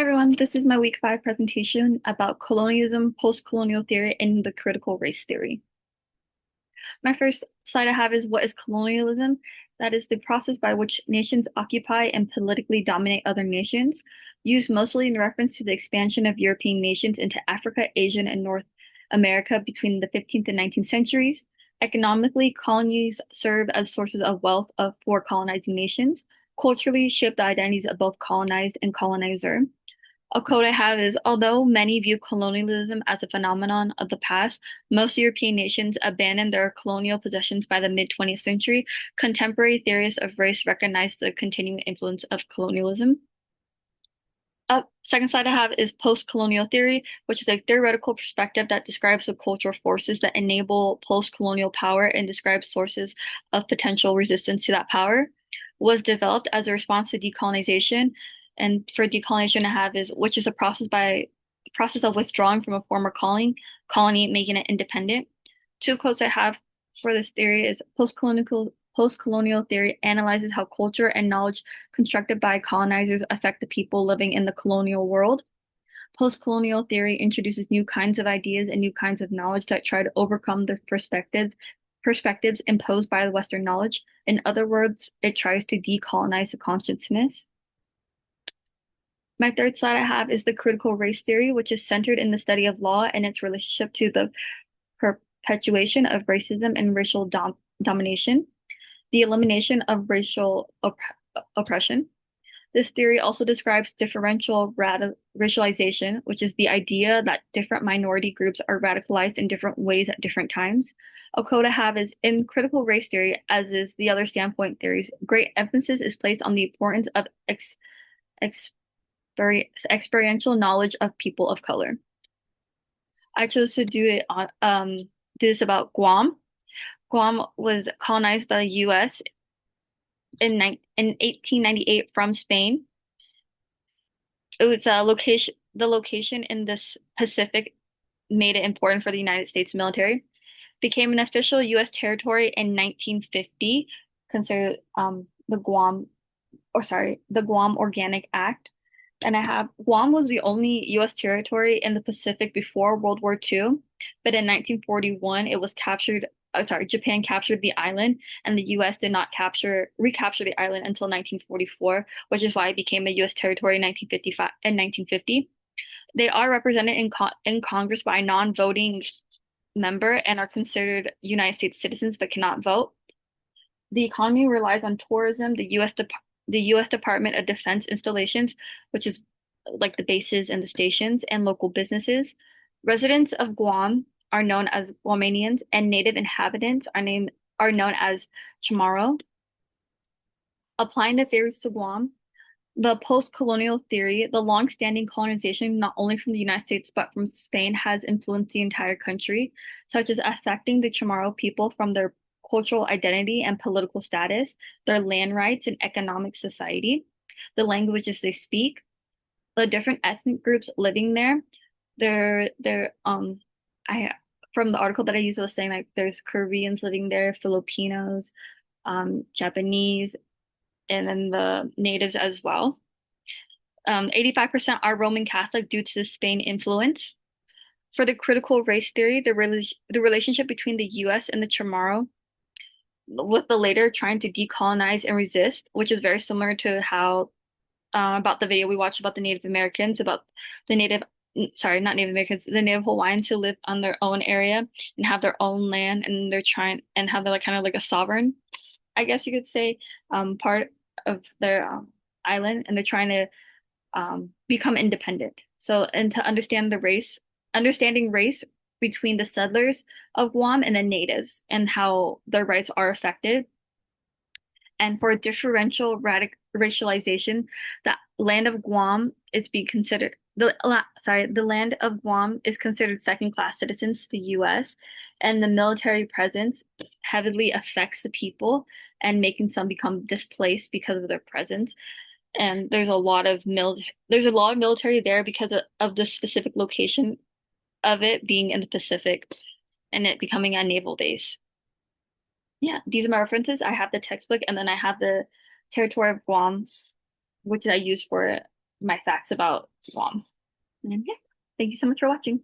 Hi everyone, this is my week 5 presentation about colonialism, post-colonial theory, and the critical race theory. My first slide I have is what is colonialism? That is the process by which nations occupy and politically dominate other nations, used mostly in reference to the expansion of European nations into Africa, Asia, and North America between the 15th and 19th centuries. Economically, colonies serve as sources of wealth for colonizing nations, culturally shape the identities of both colonized and colonizer. A quote I have is, although many view colonialism as a phenomenon of the past, most European nations abandoned their colonial possessions by the mid-20th century. Contemporary theorists of race recognize the continuing influence of colonialism. Second slide I have is post-colonial theory, which is a theoretical perspective that describes the cultural forces that enable post-colonial power and describes sources of potential resistance to that power. Was developed as a response to decolonization. And for decolonization I have is which is a process of withdrawing from a former colony, making it independent. Two quotes I have for this theory is post-colonial theory analyzes how culture and knowledge constructed by colonizers affect the people living in the colonial world. Post-colonial theory introduces new kinds of ideas and new kinds of knowledge that try to overcome the perspectives imposed by the Western knowledge. In other words, it tries to decolonize the consciousness. My third slide I have is the critical race theory, which is centered in the study of law and its relationship to the perpetuation of racism and racial domination, the elimination of racial oppression. This theory also describes differential racialization, which is the idea that different minority groups are radicalized in different ways at different times. A quote I have is, in critical race theory, as is the other standpoint theories, great emphasis is placed on the importance of experiential knowledge of people of color. I chose to do this about Guam. Guam was colonized by the U.S. in 1898 from Spain. It was the location in this Pacific made it important for the United States military. Became an official U.S. territory in 1950, considered the Guam Organic Act. And I have Guam was the only U.S. territory in the Pacific before World War II, but in 1941 it was captured. Japan captured the island, and the U.S. did not recapture the island until 1944, which is why it became a U.S. territory in 1955 and 1950. They are represented in Congress by a non-voting member and are considered United States citizens but cannot vote. The economy relies on tourism, the U.S. Department of Defense installations, which is like the bases and the stations, and local businesses. Residents of Guam are known as Guamanians, and native inhabitants are known as Chamorro. Applying the theories to Guam, the post-colonial theory, the long-standing colonization, not only from the United States but from Spain, has influenced the entire country, such as affecting the Chamorro people from their cultural identity and political status, their land rights and economic society, the languages they speak, the different ethnic groups living there. I from the article that I used was saying like there's Koreans living there, Filipinos, Japanese, and then the natives as well. 85% are Roman Catholic due to the Spain influence. For the critical race theory, the relationship between the US and the Chamorro, with the later trying to decolonize and resist, which is very similar to how about the video we watched about the Native Americans, about the not Native Americans, the Native Hawaiians who live on their own area and have their own land, and they're trying and have like kind of like a sovereign, I guess you could say, part of their island, and they're trying to become independent. So, and to understanding race between the settlers of Guam and the natives and how their rights are affected. And for differential racialization, the land of Guam is being considered the land of Guam is considered second-class citizens to the U.S., and the military presence heavily affects the people and making some become displaced because of their presence. And there's a lot of military there because of the specific location of it being in the Pacific and it becoming a naval base. Yeah, these are my references. I have the textbook and then I have the territory of Guam, which I use for my facts about Guam. And yeah, thank you so much for watching.